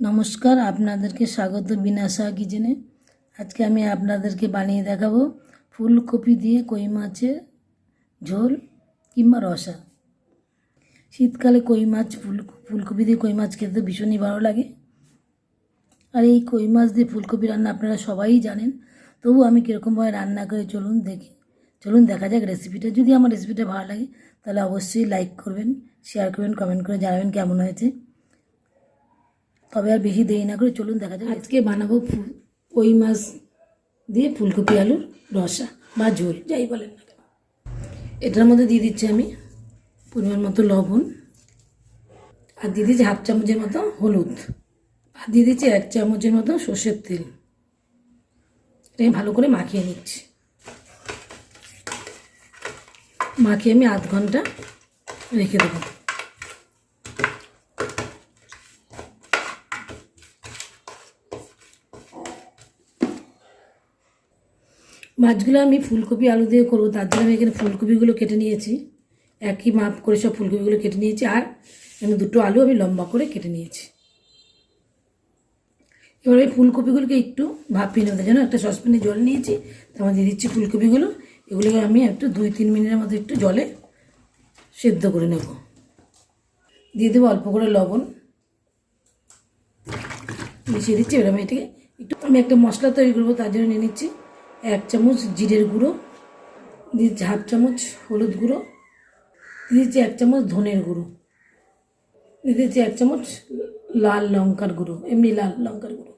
নমস্কার, আপনাদেরকে স্বাগত বিনাশা কিচেনে। আজকে আমি আপনাদেরকে বানিয়ে দেখাবো ফুলকপি দিয়ে কই মাছের ঝোল কিংবা রসা। শীতকালে কই মাছ ফুলকপি দিয়ে কই মাছ খেতে ভীষণই ভালো লাগে। আর এই কই মাছ দিয়ে ফুলকপি রান্না আপনারা সবাই জানেন, তবু আমি কীরকমভাবে রান্না করে চলুন দেখা যাক রেসিপিটা। যদি আমার রেসিপিটা ভালো লাগে তাহলে অবশ্যই লাইক করবেন, শেয়ার করবেন, কমেন্ট করে জানাবেন কেমন হয়েছে। তবে আর বেশি দেরি না করে চলুন দেখা যাক। আজকে বানাবো কই মাছ দিয়ে ফুলকপি আলুর রসা বা ঝোল, যাই বলেন না কেন। এটার মধ্যে দিয়ে দিচ্ছি আমি পরিমাণ মতো লবণ, আর দিয়ে দিচ্ছি হাফ চামচের মতো হলুদ, আর দিয়ে দিচ্ছি 1 চামচের মতো সর্ষের তেল। এটাকে ভালো করে মাখিয়ে নিচ্ছি। মাখিয়ে আমি আধ ঘন্টা রেখে দেবো। মাছগুলো আমি ফুলকপি আলু দিয়ে করবো, তার জন্য আমি এখানে ফুলকপিগুলো কেটে নিয়েছি, একই মাপ করে সব ফুলকপিগুলো কেটে নিয়েছি। আর এখানে 2টো আলু আমি লম্বা করে কেটে নিয়েছি। এবার এই ফুলকপিগুলোকে একটু ভাপিয়ে নেওয়ার জন্য একটা সসপ্যানে জল নিয়েছি, তার মধ্যে দিয়ে দিচ্ছি ফুলকপিগুলো। এগুলোকে আমি একটু 2-3 মিনিটের মতো একটু জলে সেদ্ধ করে নেব। দিয়ে দেবো অল্প করে লবণ, মিশিয়ে দিচ্ছি। এবার আমি এটাকে আমি একটা মশলা তৈরি করবো, তার জন্য নিয়ে নিচ্ছি 1 চামচ জিরের গুঁড়ো, দিচ্ছি হাফ চামচ হলুদ গুঁড়ো, দিচ্ছি 1 চামচ ধনের গুঁড়ো, দিচ্ছি 1 চামচ লাল লঙ্কার গুঁড়ো, এমনি লাল লঙ্কার গুঁড়ো,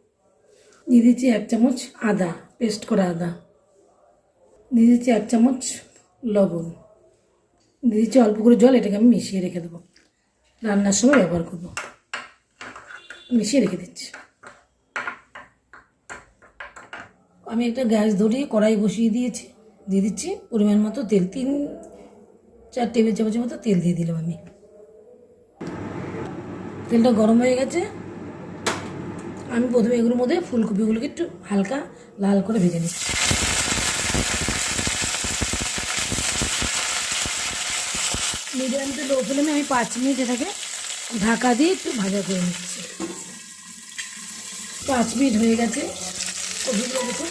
দিয়ে দিচ্ছি 1 চামচ আদা, পেস্ট করা আদা, দিয়ে দিচ্ছি 1 চামচ লবণ, দিয়ে দিচ্ছি অল্প করে জল। এটাকে আমি মিশিয়ে রেখে দেবো, রান্নার সময় ব্যবহার করব। মিশিয়ে রেখে দিচ্ছি। আমি একটা গ্যাস ধরিয়ে কড়াই বসিয়ে দিয়েছি, দিয়ে দিচ্ছি পরিমাণ মতো তেল, 3-4 টেবিল চামচের মতো তেল দিয়ে দিলাম আমি। তেলটা গরম হয়ে গেছে। আমি প্রথমে এগুলোর মধ্যে ফুলকপিগুলোকে একটু হালকা লাল করে ভেজে নিচ্ছি। মিডিয়াম টু লো ফ্লেমে আমি 5 মিনিট এটাকে ঢাকা দিয়ে একটু ভাজা করে নিচ্ছি। 5 মিনিট হয়ে গেছে, কপিগুলো দেখুন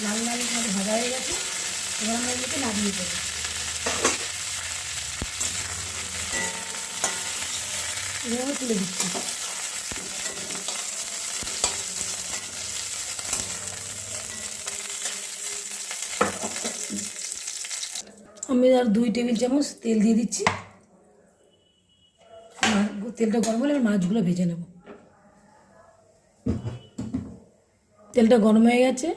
লাল লাল করে ভাজা হয়ে গেছে। এবার আমরা এগুলোকে নামিয়ে দেবো। এভাবে তুলে দিচ্ছি। আমি আর 2 টেবিল চামচ তেল দিয়ে দিচ্ছি। তেলটা গরম হলে আমি মাছগুলো ভেজে নেব। তেলটা গরম হয়ে গেছে,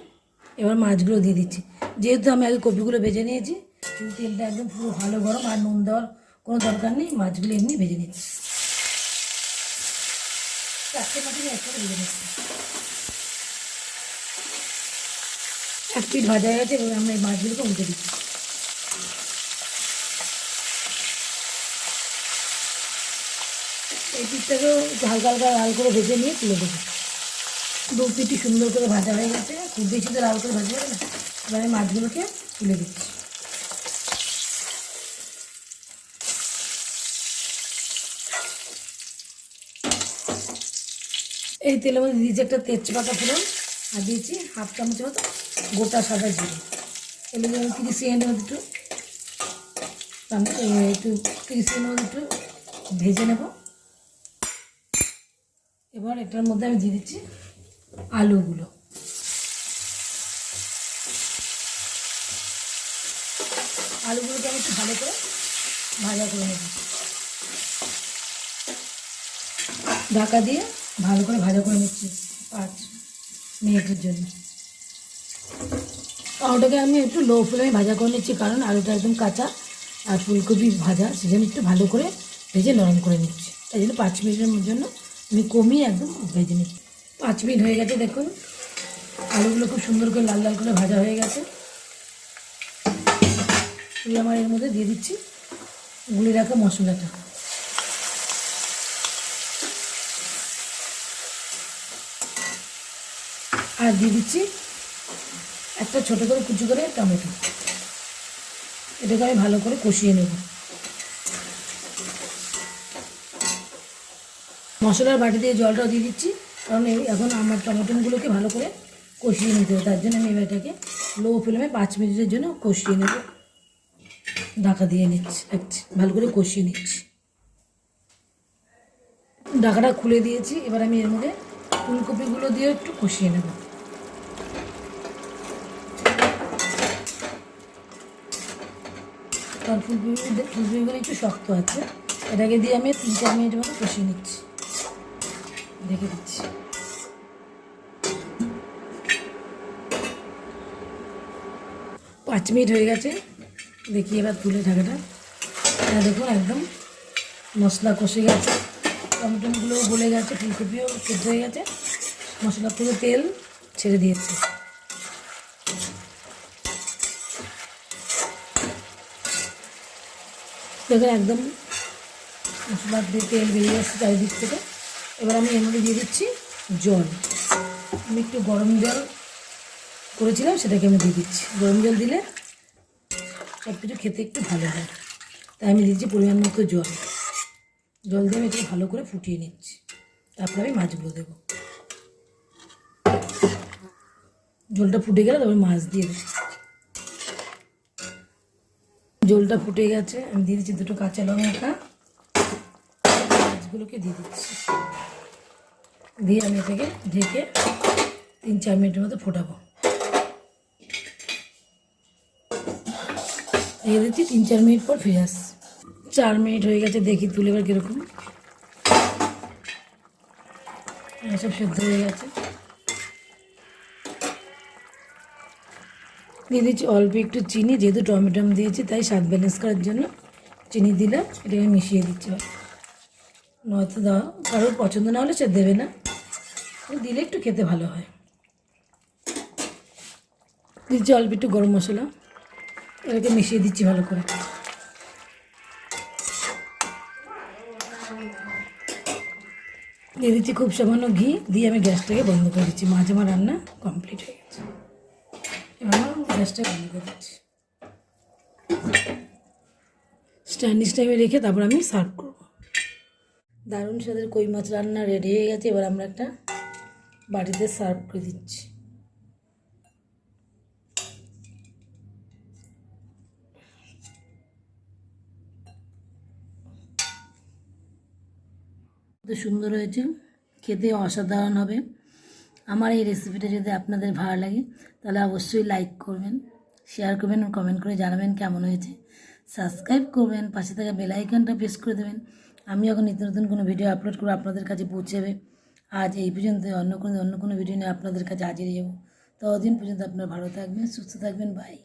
এবার মাছগুলো দিয়ে দিচ্ছি। যেহেতু আমি আগে কপিগুলো ভেজে নিয়েছি, কিন্তু তেলটা একদম পুরো ভালো গরম, আর নুন দেওয়ার কোনো দরকার নেই। মাছগুলো এমনি ভেজে নিচ্ছি, 4টে মাছ একসাথে ভেজে নিচ্ছি। 1 পিঠ ভাজা হয়ে গেছে, এবার আমরা এই মাছগুলোকে উল্টে দিচ্ছি। এই পিঠটাকেও হালকা হালকা লাল করে ভেজে নিয়ে তুলে দেবো। 2 পিঠই সুন্দর করে ভাজা হয়ে গেছে, খুব বেশি তো লাল করে ভাজা হবে না। এবার আমি মাছগুলোকে তুলে দিচ্ছি। এই তেলের মধ্যে দিয়েছি একটা তেজপাতা ফোড়ন, আর দিয়েছি হাফ চামচের মতো গোটা সাদা জিরে। এগুলো আমি 30 সেকেন্ডের মধ্যে একটু 30 সেকেন্ডের মধ্যে একটু ভেজে নেব। এবার এটার মধ্যে আমি দিয়ে দিচ্ছি আলুগুলো। আলুগুলোকে আমি একটু ভালো করে ভাজা করে নেব। ঢাকা দিয়ে ভালো করে ভাজা করে নিচ্ছি 5 মিনিটের জন্য। আলুটাকে আমি একটু লো ফ্লেমে ভাজা করে নিচ্ছি, কারণ আলুটা একদম কাঁচা আর ফুলকপি ভাজা, সেজন্য একটু ভালো করে ভেজে নরম করে নিচ্ছি। তাই জন্য 5 মিনিটের জন্য আমি কমিয়ে একদম ভেজে নিচ্ছি। 5 মিনিট হয়ে গেছে, দেখুন আলুগুলো খুব সুন্দর করে লাল লাল করে ভাজা হয়ে গেছে। আমার এর মধ্যে দিয়ে দিচ্ছি গুলে রাখা মশলাটা। আর দিয়ে দিচ্ছি একটা ছোটো করে কুচি করে টমেটো। এটাকে আমি ভালো করে কষিয়ে নেব। মশলার বাটি দিয়ে জলটাও দিয়ে দিচ্ছি, কারণ এখন আমার টমেটোগুলোকে ভালো করে কষিয়ে নিতে হবে। তার জন্য আমি এবারটাকে লো ফ্লেমে 5 মিনিটের জন্য কষিয়ে নেব। ঢাকা দিয়ে নিচ্ছি, ভালো করে কষিয়ে নিচ্ছি। ঢাকাটা খুলে দিয়েছি। এবার আমি এর মধ্যে ফুলকপিগুলো দিয়ে একটু কষিয়ে নেব। কারণ ফুলকপিগুলো একটু শক্ত আছে, এটাকে দিয়ে আমি 3-4 মিনিটের মতো কষিয়ে নিচ্ছি, ঢেকে দিচ্ছি। পাঁচ মিনিট হয়ে গেছে, দেখি এবার তুলে ঢাকাটা। দেখুন একদম মশলা কষে গেছে, টমেটোগুলোও গলে গেছে, ফুলকপিও সেদ্ধ হয়ে গেছে, মশলা থেকে তেল ছেড়ে দিয়েছে। দেখুন একদম মশলা দিয়ে তেল বেরিয়ে যাচ্ছে চারিদিক থেকে। এবার আমি এর মধ্যে দিয়ে দিচ্ছি জল। আমি একটু গরম জল করেছিলাম, সেটাকে আমি দিয়ে দিচ্ছি। গরম জল দিলে সব কিছু খেতে একটু ভালো হয়, তাই আমি দিচ্ছি পরিমাণ মতো জল। জল দিয়ে আমি একটু ভালো করে ফুটিয়ে নিচ্ছি, তারপরে আমি মাছগুলো দেবো। জলটা ফুটে গেলে তারপরে মাছ দিয়ে দেবো। জলটা ফুটে গেছে, আমি দিয়ে দিচ্ছি 2টো কাঁচা লঙ্কা, মাছগুলোকে দিয়ে দিচ্ছি। দিয়ে আমি এটাকে ঢেকে 3-4 মিনিটের মতো ফোটাবো। দিয়ে দিচ্ছি, 3-4 মিনিট পর ফিরে আসছি। 4 মিনিট হয়ে গেছে, দেখি তুলে এবার কীরকম সব সেদ্ধ হয়ে গেছে। দিয়ে দিচ্ছি অল্প একটু চিনি, যেহেতু টমেটো দিয়েছি তাই স্বাদ ব্যালেন্স করার জন্য চিনি দিলাম। এটাকে মিশিয়ে দিচ্ছি, নয়তো দাও কারোর পছন্দ না হলে সে দেবে না, দিলে একটু খেতে ভালো হয়। দিচ্ছি অল্প একটু গরম মশলা, এটাকে মিশিয়ে দিচ্ছি ভালো করে। দিয়ে দিচ্ছি খুব সামান্য ঘি, দিয়ে আমি গ্যাসটাকে বন্ধ করে দিচ্ছি। মাছ আমার রান্না কমপ্লিট হয়ে গেছে, এবার গ্যাসটা বন্ধ করে দিচ্ছি। স্ট্যান্ডিং টাইমে রেখে তারপর আমি সার্ভ করব। দারুণ স্বাদের কই মাছ রান্না রেডি হয়ে গেছে। এবার আমরা একটা বাটিতে সার্ভ করে দিচ্ছি। কত সুন্দর হয়েছে, খেতে অসাধারণ হবে। আমার এই রেসিপিটা যদি আপনাদের ভালো লাগে তাহলে অবশ্যই লাইক করবেন, শেয়ার করবেন, কমেন্ট করে জানাবেন কেমন হয়েছে। সাবস্ক্রাইব করবেন, পাশে থাকা বেল আইকনটা প্রেস করে দেবেন। আমি যখন নিত্য নতুন কোনো ভিডিও আপলোড করবো আপনাদের কাছে পৌঁছে যাবে। আজ এই পর্যন্ত, অন্য কোনো ভিডিও নিয়ে আপনাদের কাছে হাজির হয়ে যাব। ততদিন পর্যন্ত আপনারা ভালো থাকবেন, সুস্থ থাকবেন, বাই।